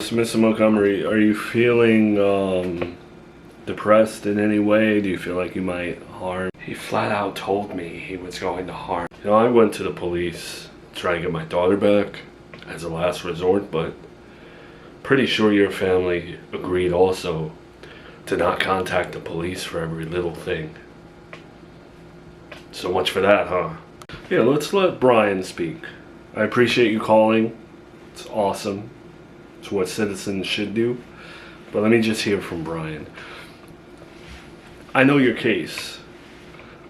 So, Mr. Montgomery, are you feeling depressed in any way? Do you feel like you might harm? He flat out told me he was going to harm. You know, I went to the police to try to get my daughter back as a last resort, but pretty sure your family agreed also to not contact the police for every little thing. So much for that, huh? Yeah, let's let Brian speak. I appreciate you calling. It's awesome. It's what citizens should do. But let me just hear from Brian. I know your case.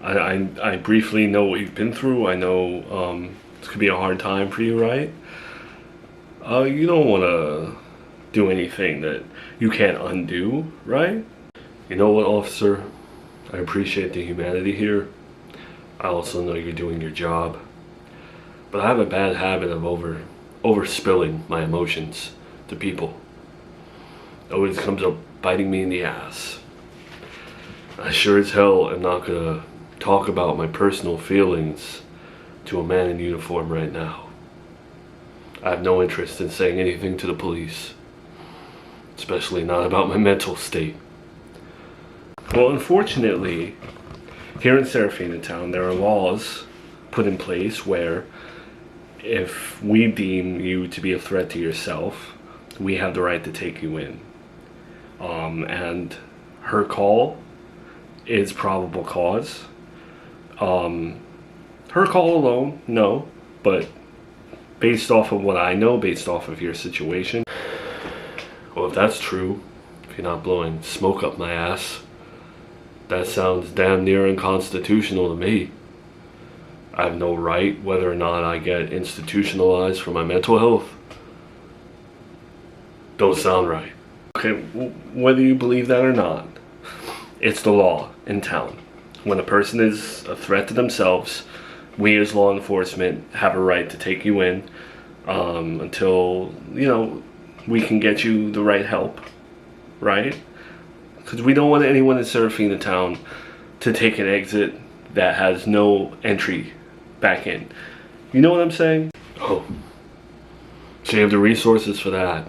I briefly know what you've been through. I know this could be a hard time for you, right? You don't want to do anything that you can't undo, right? You know what, officer? I appreciate the humanity here. I also know you're doing your job. But I have a bad habit of overspilling my emotions to people. It always comes up biting me in the ass. I sure as hell am not gonna talk about my personal feelings to a man in uniform right now. I have no interest in saying anything to the police, especially not about my mental state. Well, unfortunately, here in Serafina Town, there are laws put in place where if we deem you to be a threat to yourself, we have the right to take you in. And her call is probable cause. Her call alone, no, but based off of what I know, based off of your situation, well, if that's true, if you're not blowing smoke up my ass, that sounds damn near unconstitutional to me. I have no right whether or not I get institutionalized for my mental health. Don't sound right. Okay, whether you believe that or not, it's the law in town. When a person is a threat to themselves, we as law enforcement have a right to take you in until, we can get you the right help, right? Because we don't want anyone in Serafina Town to take an exit that has no entry back in. You know what I'm saying? Oh, so you have the resources for that,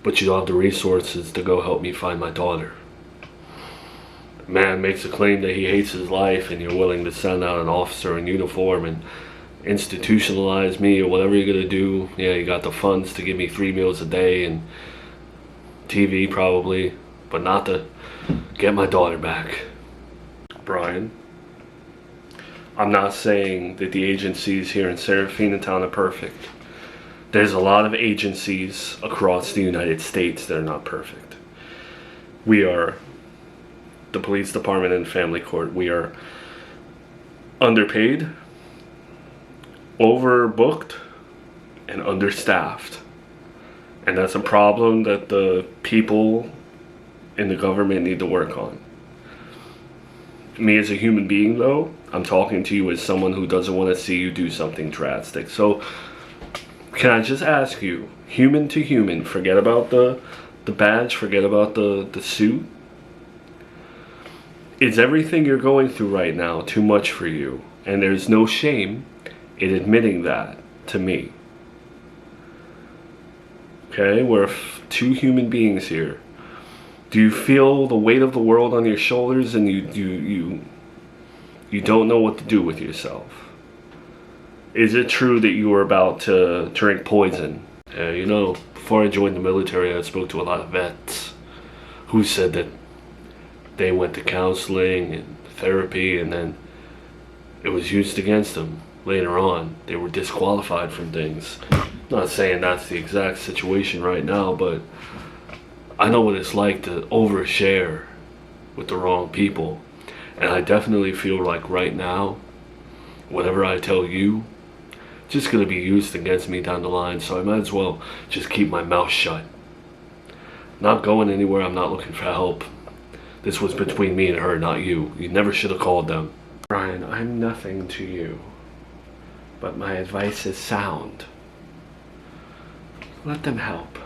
but you don't have the resources to go help me find my daughter. A man makes a claim that he hates his life and you're willing to send out an officer in uniform and institutionalize me or whatever you're gonna do. Yeah, you got the funds to give me 3 meals a day and TV probably, but not to get my daughter back. Brian, I'm not saying that the agencies here in Serafina Town are perfect. There's a lot of agencies across the United States that are not perfect. We are the police department and family court. We are underpaid, overbooked, and understaffed. And that's a problem that the people in the government need to work on. Me as a human being, though, I'm talking to you as someone who doesn't want to see you do something drastic. So, can I just ask you, human to human, forget about the badge, forget about the suit. Is everything you're going through right now too much for you? And there's no shame in admitting that to me. Okay, we're two human beings here. Do you feel the weight of the world on your shoulders and you don't know what to do with yourself? Is it true that you were about to drink poison? Before I joined the military, I spoke to a lot of vets who said that they went to counseling and therapy and then it was used against them later on. They were disqualified from things. I'm not saying that's the exact situation right now, but I know what it's like to overshare with the wrong people. And I definitely feel like right now, whatever I tell you, it's just going to be used against me down the line. So I might as well just keep my mouth shut. Not going anywhere. I'm not looking for help. This was between me and her, not you. You never should have called them. Brian, I'm nothing to you, but my advice is sound. Let them help.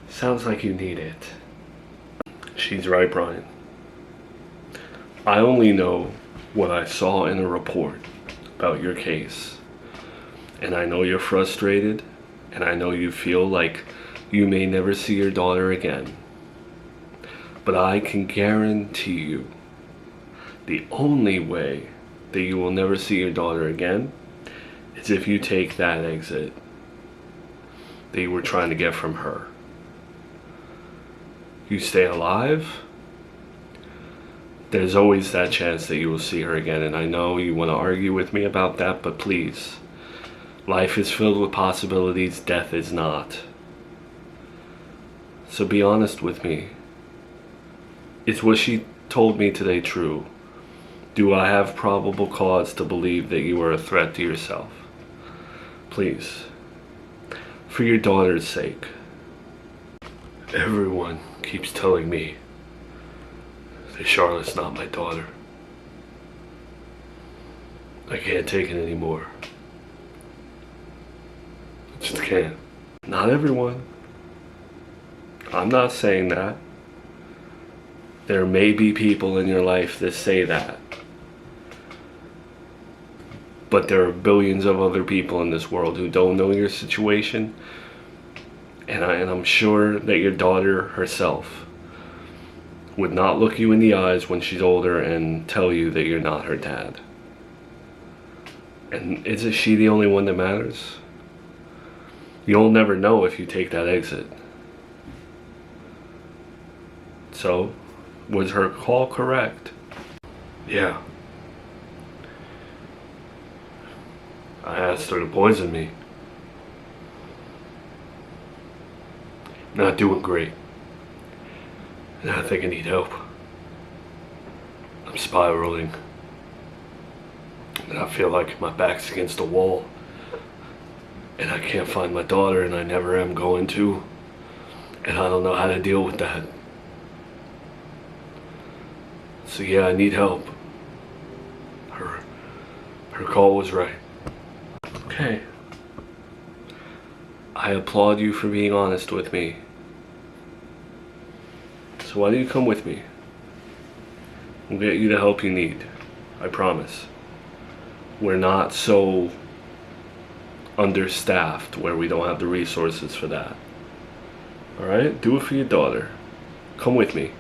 Sounds like you need it. She's right, Brian. I only know what I saw in a report about your case. And I know you're frustrated, And I know you feel like you may never see your daughter again. But I can guarantee you, the only way that you will never see your daughter again is if you take that exit that you were trying to get from her. You stay alive, there's always that chance that you will see her again. And I know you want to argue with me about that, but please, life is filled with possibilities, death is not. So be honest with me. Is what she told me today true? Do I have probable cause to believe that you are a threat to yourself? Please, for your daughter's sake. Everyone keeps telling me that Charlotte's not my daughter. I can't take it anymore. I just can't. Not everyone. I'm not saying that. There may be people in your life that say that. But there are billions of other people in this world who don't know your situation. And I'm sure that your daughter herself would not look you in the eyes when she's older and tell you that you're not her dad. And isn't she the only one that matters? You'll never know if you take that exit. So, was her call correct? Yeah. I asked her to poison me. Not doing great. And I think I need help. I'm spiraling. And I feel like my back's against the wall. And I can't find my daughter, and I never am going to. And I don't know how to deal with that. So yeah, I need help. Her call was right. Okay. I applaud you for being honest with me. So why don't you come with me? We'll get you the help you need. I promise. We're not so understaffed where we don't have the resources for that. Alright? Do it for your daughter. Come with me.